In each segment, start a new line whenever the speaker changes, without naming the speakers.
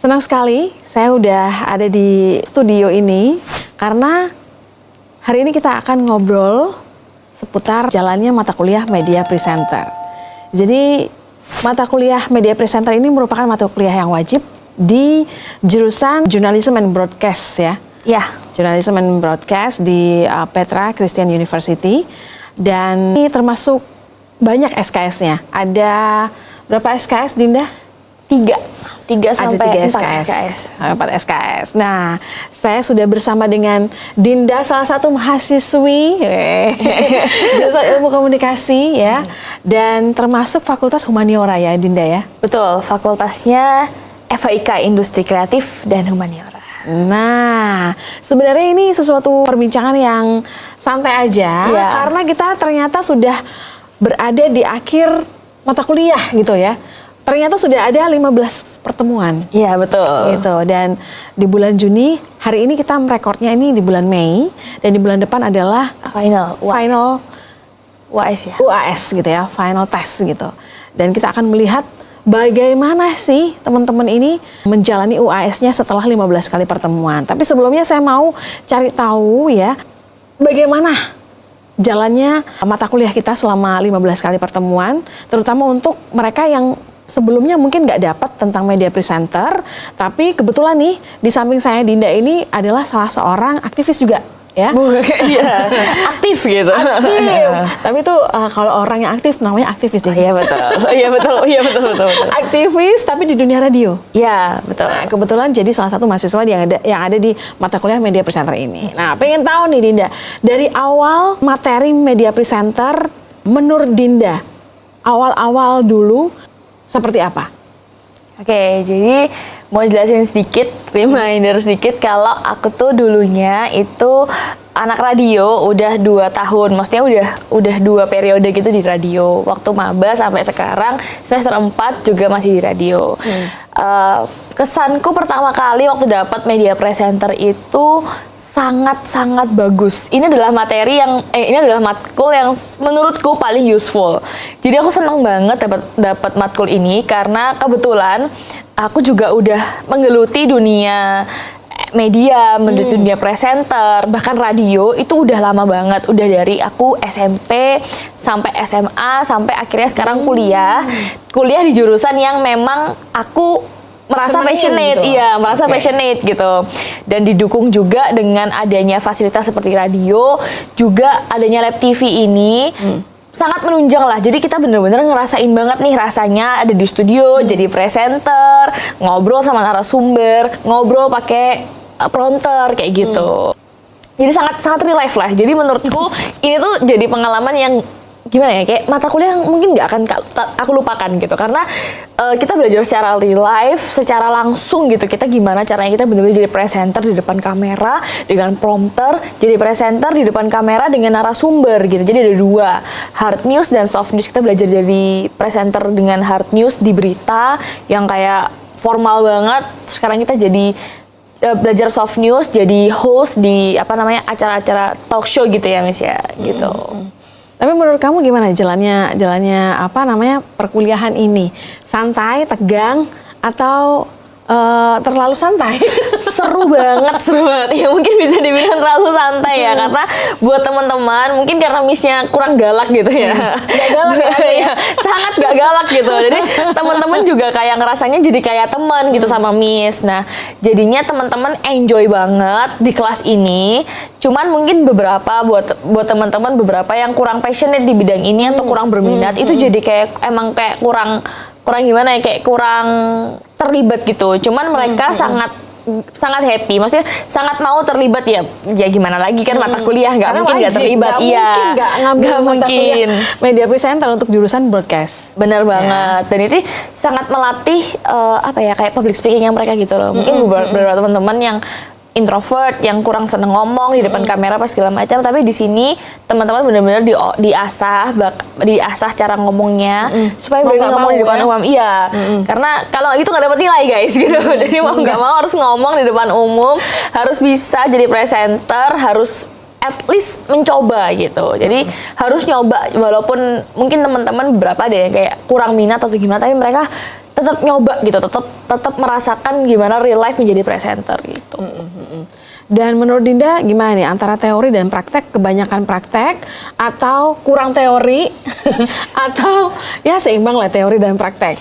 Senang sekali saya udah ada di studio ini karena hari ini kita akan ngobrol seputar jalannya mata kuliah Media Presenter. Jadi mata kuliah Media Presenter ini merupakan mata kuliah yang wajib di jurusan Journalism and Broadcast ya.
Ya.
Journalism and Broadcast di Petra Christian University, dan ini termasuk banyak SKS-nya. Ada berapa SKS, Dinda?
3 sampai 4 SKS.
4 SKS. Nah, saya sudah bersama dengan Dinda, salah satu mahasiswi jurusan Ilmu Komunikasi ya, dan termasuk Fakultas Humaniora ya, Dinda ya.
Betul, fakultasnya FHIK Industri Kreatif dan Humaniora.
Nah, sebenarnya ini sesuatu perbincangan yang santai aja,
Ya.
karena kita ternyata sudah berada di akhir mata kuliah gitu ya. Ternyata sudah ada 15 pertemuan.
Iya, betul.
Gitu. Dan di bulan Juni, hari ini kita merekodnya ini di bulan Mei, dan di bulan depan adalah
Final UAS ya.
UAS gitu ya, final test gitu. Dan kita akan melihat bagaimana sih teman-teman ini menjalani UAS-nya setelah 15 kali pertemuan. Tapi sebelumnya saya mau cari tahu ya, bagaimana jalannya mata kuliah kita selama 15 kali pertemuan, terutama untuk mereka yang sebelumnya mungkin nggak dapat tentang Media Presenter, tapi kebetulan nih di samping saya Dinda ini adalah salah seorang aktivis juga ya.
Iya, aktif gitu.
Aktif. Tapi itu kalau orang yang aktif namanya aktivis deh.
Iya betul. Iya betul.
Aktivis tapi di dunia radio.
Iya, betul.
Nah, kebetulan jadi salah satu mahasiswa yang ada di mata kuliah Media Presenter ini. Nah, pengen tahu nih Dinda, dari awal materi Media Presenter menurut Dinda, awal-awal dulu seperti apa?
Oke, jadi mau jelasin sedikit, reminder sedikit kalau aku tuh dulunya itu anak radio udah 2 tahun, maksudnya udah 2 periode gitu di radio. Waktu maba sampai sekarang semester 4 juga masih di radio. Kesanku pertama kali waktu dapat Media Presenter itu sangat-sangat bagus. Ini adalah materi yang ini adalah matkul yang menurutku paling useful. Jadi aku senang banget dapat matkul ini karena kebetulan aku juga udah menggeluti dunia media, menurut dunia presenter, bahkan radio itu udah lama banget, udah dari aku SMP sampai SMA sampai akhirnya sekarang kuliah di jurusan yang memang aku merasa passionate,
gitu.
iya, merasa passionate gitu. Dan didukung juga dengan adanya fasilitas seperti radio, juga adanya Lab TV ini. Sangat menunjang lah, jadi kita bener-bener ngerasain banget nih rasanya ada di studio, jadi presenter, ngobrol sama narasumber, ngobrol pakai prompter kayak gitu. Jadi sangat real life lah. Jadi menurutku ini tuh jadi pengalaman yang gimana ya, kayak mata kuliah yang mungkin nggak akan aku lupakan gitu, karena kita belajar secara real life, secara langsung gitu, kita gimana caranya kita benar-benar jadi presenter di depan kamera dengan prompter, jadi presenter di depan kamera dengan narasumber gitu. Jadi ada 2, hard news dan soft news. Kita belajar jadi presenter dengan hard news di berita yang kayak formal banget. Sekarang kita jadi belajar soft news, jadi host di acara-acara talk show gitu ya, Miss ya, gitu.
Tapi menurut kamu gimana jalannya perkuliahan ini? Santai, tegang, atau terlalu santai?
Seru banget ya, mungkin bisa dibilang terlalu santai ya, karena buat teman-teman mungkin karena Missnya kurang galak gitu ya.
Gak galak ya?
Sangat gak galak gitu, jadi teman-teman juga kayak ngerasanya jadi kayak teman gitu sama Miss. Nah, jadinya teman-teman enjoy banget di kelas ini. Cuman mungkin beberapa buat teman-teman beberapa yang kurang passionate di bidang ini atau kurang berminat, itu jadi kayak kurang gimana ya, kayak kurang terlibat gitu. Cuman mereka sangat happy, maksudnya sangat mau terlibat ya gimana lagi kan, mata kuliah nggak mungkin nggak terlibat,
nggak ngambil mata kuliah Media Presenter untuk jurusan broadcast.
Benar banget. Dan itu sangat melatih kayak public speaking yang mereka gitu loh. Mungkin beberapa teman-teman yang introvert, yang kurang seneng ngomong di depan kamera pas segala macam, tapi di sini teman-teman benar-benar diasah cara ngomongnya supaya berani ngomong di depan umum. Iya, karena kalau itu nggak dapat nilai guys gitu. Jadi mau nggak mau harus ngomong di depan umum, harus bisa jadi presenter, harus at least mencoba gitu. Jadi harus nyoba, walaupun mungkin teman-teman beberapa deh kayak kurang minat atau gimana, tapi mereka tetap nyoba gitu, tetap merasakan gimana real life menjadi presenter gitu.
Dan menurut Dinda gimana nih antara teori dan praktek, kebanyakan praktek atau kurang teori atau ya seimbang lah teori dan praktek?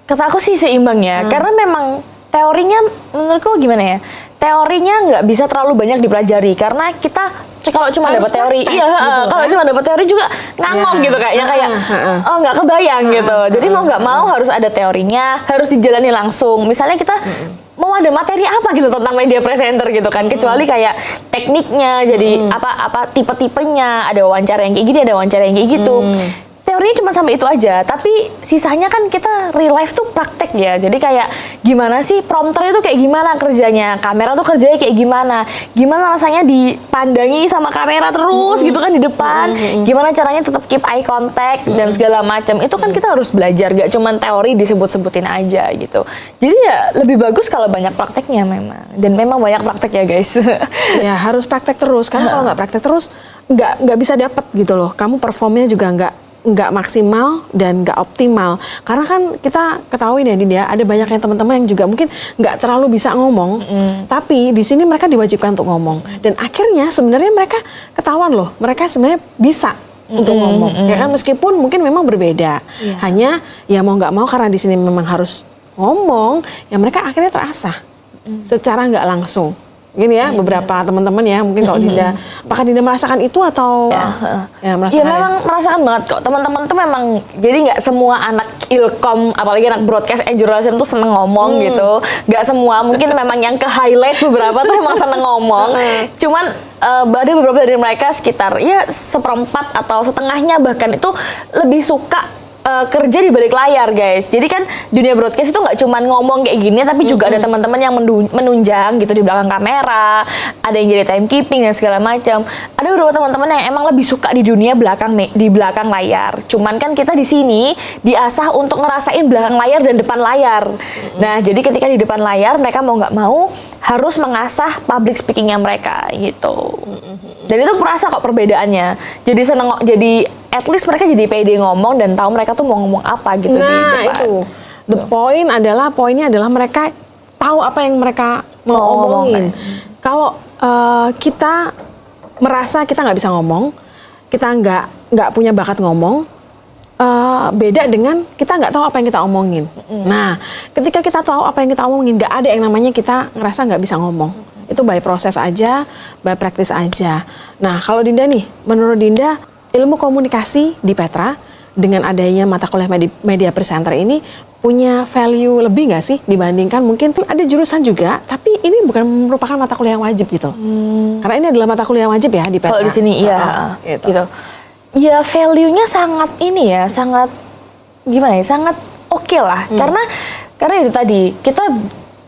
Kata aku sih seimbang ya, karena memang teorinya menurutku gimana ya, teorinya nggak bisa terlalu banyak dipelajari karena kita kalau cuma
Harus
dapat teori,
praktek
iya,
gitu,
kalau
kan?
cuma dapat teori juga ngangong
Ya.
gitu kayak oh nggak kebayang gitu. Jadi mau nggak mau harus ada teorinya, harus dijalani langsung. Misalnya kita mau ada materi apa gitu tentang media presenter gitu kan, kecuali kayak tekniknya, jadi apa tipe-tipenya, ada wawancara yang kayak gini, ada wawancara yang kayak gitu. Teorinya cuma sampai itu aja, tapi sisanya kan kita real life tuh praktek ya. Jadi kayak gimana sih prompter itu kayak gimana kerjanya, kamera tuh kerjanya kayak gimana rasanya dipandangi sama kamera terus gitu kan di depan, gimana caranya tetap keep eye contact dan segala macam. Itu kan kita harus belajar, gak cuma teori disebut-sebutin aja gitu. Jadi ya lebih bagus kalau banyak prakteknya memang, dan memang banyak praktek ya guys.
Ya harus praktek terus, karena kalau nggak praktek terus nggak bisa dapet gitu loh. Kamu performnya juga nggak maksimal dan nggak optimal, karena kan kita ketahui nih Dinda, ada banyak yang teman-teman yang juga mungkin nggak terlalu bisa ngomong, tapi di sini mereka diwajibkan untuk ngomong, dan akhirnya sebenarnya mereka ketahuan loh, mereka sebenarnya bisa untuk ngomong, ya kan, meskipun mungkin memang berbeda, hanya ya mau nggak mau karena di sini memang harus ngomong, ya mereka akhirnya terasah secara nggak langsung. Gini ya, beberapa teman-teman ya, mungkin kalau Dinda, apakah Dinda merasakan itu atau ya merasakan?
Ya memang merasakan banget kok. Teman-teman tuh memang, jadi nggak semua anak ilkom, apalagi anak broadcast and journalism tuh seneng ngomong gitu. Nggak semua, mungkin memang yang ke highlight beberapa tuh emang seneng ngomong. Cuman ada beberapa dari mereka sekitar ya seperempat atau setengahnya bahkan itu lebih suka kerja di balik layar guys. Jadi kan dunia broadcast itu nggak cuma ngomong kayak gini, tapi juga ada teman-teman yang menunjang gitu di belakang kamera, ada yang jadi timekeeping dan segala macam. Ada beberapa teman-teman yang emang lebih suka di dunia di belakang layar. Cuman kan kita di sini diasah untuk ngerasain belakang layar dan depan layar. Nah, jadi ketika di depan layar mereka mau nggak mau harus mengasah public speakingnya mereka gitu. Dan itu terasa kok perbedaannya. Jadi at least mereka jadi pede ngomong dan tahu mereka tuh mau ngomong apa gitu di depan.
Itu. Poinnya adalah mereka tahu apa yang mereka mau omongin. Kalau kita merasa kita nggak bisa ngomong, kita nggak punya bakat ngomong, beda dengan kita nggak tahu apa yang kita omongin. Nah, ketika kita tahu apa yang kita omongin, nggak ada yang namanya kita ngerasa nggak bisa ngomong. Itu by proses aja, by practice aja. Nah, kalau Dinda nih, menurut Dinda, ilmu komunikasi di Petra dengan adanya mata kuliah media presenter ini punya value lebih nggak sih dibandingkan mungkin ada jurusan juga, tapi ini bukan merupakan mata kuliah yang wajib gitu. Karena ini adalah mata kuliah yang wajib ya di Petra.
Kalau di sini iya, gitu. Ya value-nya sangat ini ya, sangat gimana ya, sangat oke lah. Karena itu tadi kita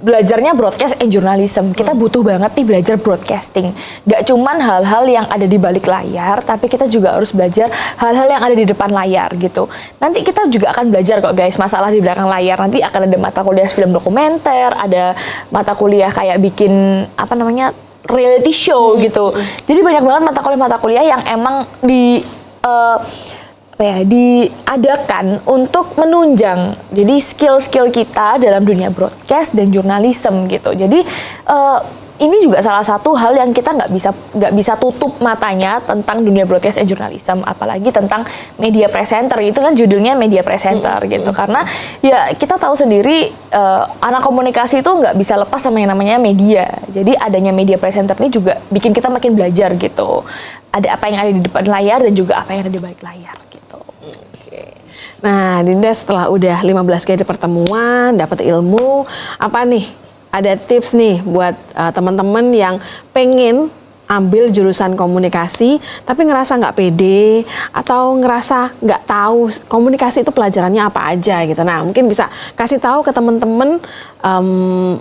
belajarnya broadcast and journalism, kita butuh banget nih belajar broadcasting. Gak cuman hal-hal yang ada di balik layar, tapi kita juga harus belajar hal-hal yang ada di depan layar gitu. Nanti kita juga akan belajar kok guys, masalah di belakang layar. Nanti akan ada mata kuliah film dokumenter, ada mata kuliah kayak bikin apa namanya reality show gitu. Jadi banyak banget mata kuliah yang emang diadakan untuk menunjang jadi skill-skill kita dalam dunia broadcast dan journalism gitu. Jadi ini juga salah satu hal yang kita nggak bisa tutup matanya tentang dunia broadcast and journalism, apalagi tentang media presenter. Itu kan judulnya media presenter gitu, karena ya kita tahu sendiri anak komunikasi itu nggak bisa lepas sama yang namanya media. Jadi adanya media presenter ini juga bikin kita makin belajar gitu. Ada apa yang ada di depan layar dan juga apa yang ada di balik layar gitu.
Nah, Dinda setelah udah 15 kali pertemuan, dapat ilmu, apa nih? Ada tips nih buat teman-teman yang pengen ambil jurusan komunikasi, tapi ngerasa nggak pede, atau ngerasa nggak tahu komunikasi itu pelajarannya apa aja gitu. Nah, mungkin bisa kasih tahu ke teman-teman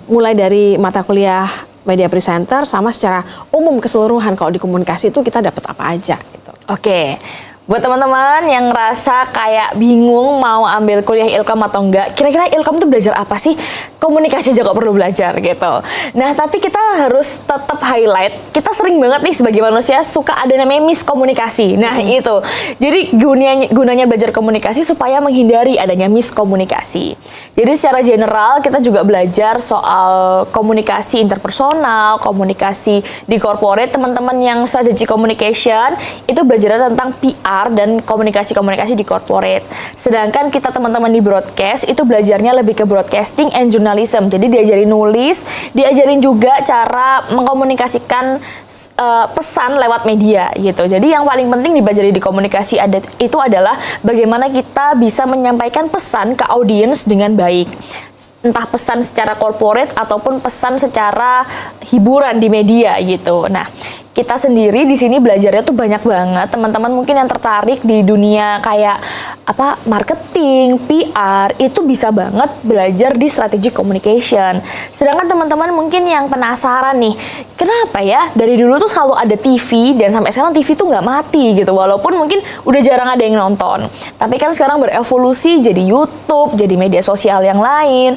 mulai dari mata kuliah media presenter sama secara umum keseluruhan kalau di komunikasi itu kita dapat apa aja gitu.
Oke. Buat teman-teman yang ngerasa kayak bingung mau ambil kuliah Ilkom atau enggak, kira-kira Ilkom tuh belajar apa sih? komunikasi aja kok perlu belajar gitu. Nah, tapi kita harus tetap highlight. Kita sering banget nih sebagai manusia suka ada namanya miskomunikasi. Nah, itu. Jadi gunanya belajar komunikasi supaya menghindari adanya miskomunikasi. Jadi secara general kita juga belajar soal komunikasi interpersonal, komunikasi di corporate. Teman-teman yang strategic communication itu belajar tentang PR dan komunikasi-komunikasi di corporate. Sedangkan kita teman-teman di broadcast itu belajarnya lebih ke broadcasting and journalism. Jadi diajarin nulis, diajarin juga cara mengkomunikasikan pesan lewat media gitu. Jadi yang paling penting dipelajari di komunikasi itu adalah bagaimana kita bisa menyampaikan pesan ke audiens dengan baik. Entah pesan secara corporate ataupun pesan secara hiburan di media gitu. Nah, kita sendiri di sini belajarnya tuh banyak banget. Teman-teman mungkin yang tertarik di dunia kayak marketing, PR, itu bisa banget belajar di strategic communication. Sedangkan teman-teman mungkin yang penasaran nih, kenapa ya dari dulu tuh selalu ada TV dan sampai sekarang TV tuh nggak mati gitu. Walaupun mungkin udah jarang ada yang nonton. Tapi kan sekarang berevolusi jadi YouTube, jadi media sosial yang lain.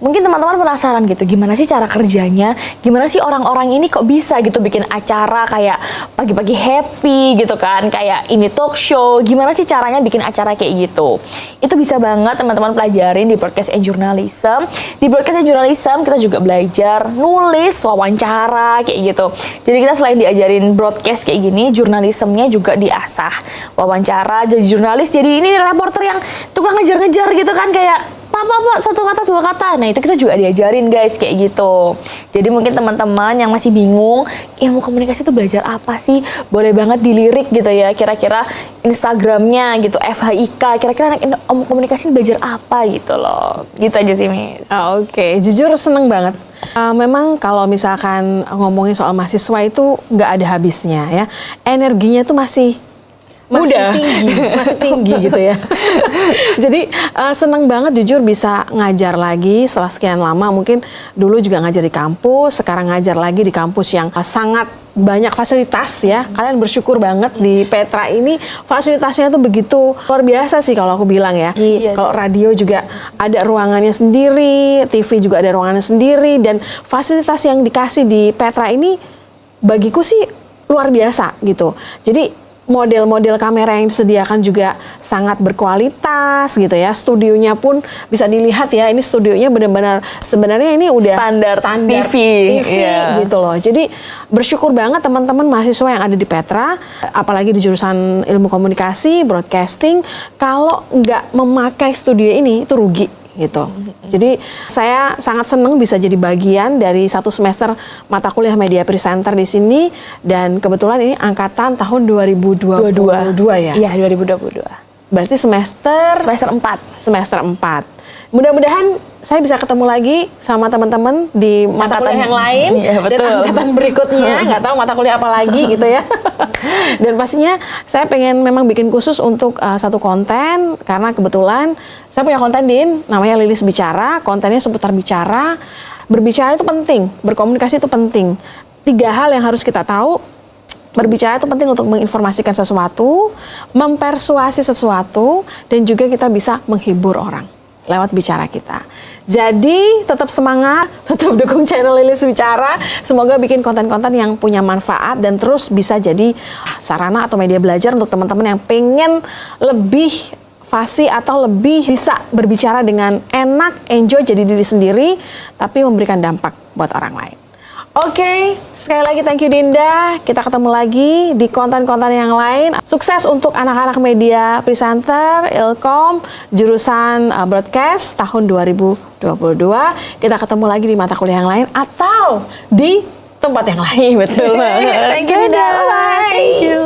Mungkin teman-teman penasaran gitu, gimana sih cara kerjanya? Gimana sih orang-orang ini kok bisa gitu bikin acara kayak pagi-pagi happy gitu kan, kayak ini talk show, gimana sih caranya bikin acara kayak gitu? Itu bisa banget teman-teman pelajarin di broadcast and journalism. Di broadcast and journalism kita juga belajar nulis, wawancara kayak gitu. Jadi kita selain diajarin broadcast kayak gini, jurnalismenya juga diasah. Wawancara, jadi jurnalis, jadi ini reporter yang tukang ngejar-ngejar gitu kan, kayak Pak, satu kata, dua kata. Nah, itu kita juga diajarin guys, kayak gitu. Jadi mungkin teman-teman yang masih bingung, ilmu komunikasi itu belajar apa sih? Boleh banget dilirik gitu ya, kira-kira Instagramnya gitu, FHIK, kira-kira ilmu komunikasi belajar apa gitu loh. Gitu aja sih, Miss.
Oke, jujur seneng banget. Memang kalau misalkan ngomongin soal mahasiswa itu nggak ada habisnya ya. Energinya tuh masih tinggi gitu ya. Jadi seneng banget jujur bisa ngajar lagi setelah sekian lama. Mungkin dulu juga ngajar di kampus, sekarang ngajar lagi di kampus yang sangat banyak fasilitas ya. Kalian bersyukur banget di Petra ini fasilitasnya tuh begitu luar biasa sih kalau aku bilang ya. Kalau radio juga ada ruangannya sendiri, TV juga ada ruangannya sendiri, dan fasilitas yang dikasih di Petra ini bagiku sih luar biasa gitu. Jadi model-model kamera yang disediakan juga sangat berkualitas gitu ya. Studionya pun bisa dilihat ya, ini studionya benar-benar sebenarnya ini udah
standar TV yeah.
gitu loh. Jadi bersyukur banget teman-teman mahasiswa yang ada di Petra, apalagi di jurusan ilmu komunikasi, broadcasting, kalau nggak memakai studio ini itu rugi gitu. Jadi saya sangat senang bisa jadi bagian dari satu semester mata kuliah media presenter di sini, dan kebetulan ini angkatan tahun 2022 ya.
Iya, 2022.
Berarti semester
4.
Semester 4. Mudah-mudahan saya bisa ketemu lagi sama teman-teman di mata kuliah yang lain,
iya,
dan angkatan berikutnya, nggak tahu mata kuliah apa lagi gitu ya. Dan pastinya saya pengen memang bikin khusus untuk satu konten, karena kebetulan saya punya konten namanya Lilis Bicara. Kontennya seputar bicara. Berbicara itu penting, berkomunikasi itu penting. 3 hal yang harus kita tahu. Berbicara itu penting untuk menginformasikan sesuatu, mempersuasi sesuatu, dan juga kita bisa menghibur orang lewat bicara kita. Jadi tetap semangat, tetap dukung channel Lilis Bicara. Semoga bikin konten-konten yang punya manfaat dan terus bisa jadi sarana atau media belajar untuk teman-teman yang pengen lebih fasih atau lebih bisa berbicara dengan enak, enjoy jadi diri sendiri, tapi memberikan dampak buat orang lain. Oke, sekali lagi thank you Dinda. Kita ketemu lagi di konten-konten yang lain. Sukses untuk anak-anak media presenter, Ilkom, jurusan broadcast tahun 2022. Kita ketemu lagi di mata kuliah yang lain atau di tempat yang lain. Betul banget.
Thank you Dinda. Bye. Thank you.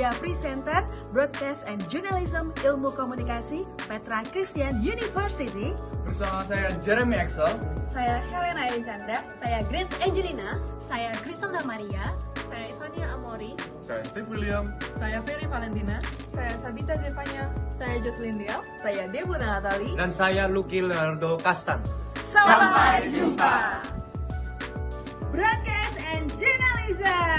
Media Presenter, Broadcast and Journalism Ilmu Komunikasi, Petra Christian University.
Bersama saya Jeremy Axel.
Saya Helena Chandra.
Saya Grace Angelina. Saya Griselda Maria. Saya Ivania Amori.
Saya Steve William.
Saya Ferry Valentina. Saya Sabita Zevanya. Saya Jocelyn Dial.
Saya Debora Natali.
Dan saya Lucky Leonardo Kastan.
Sampai jumpa. Broadcast and Journalism.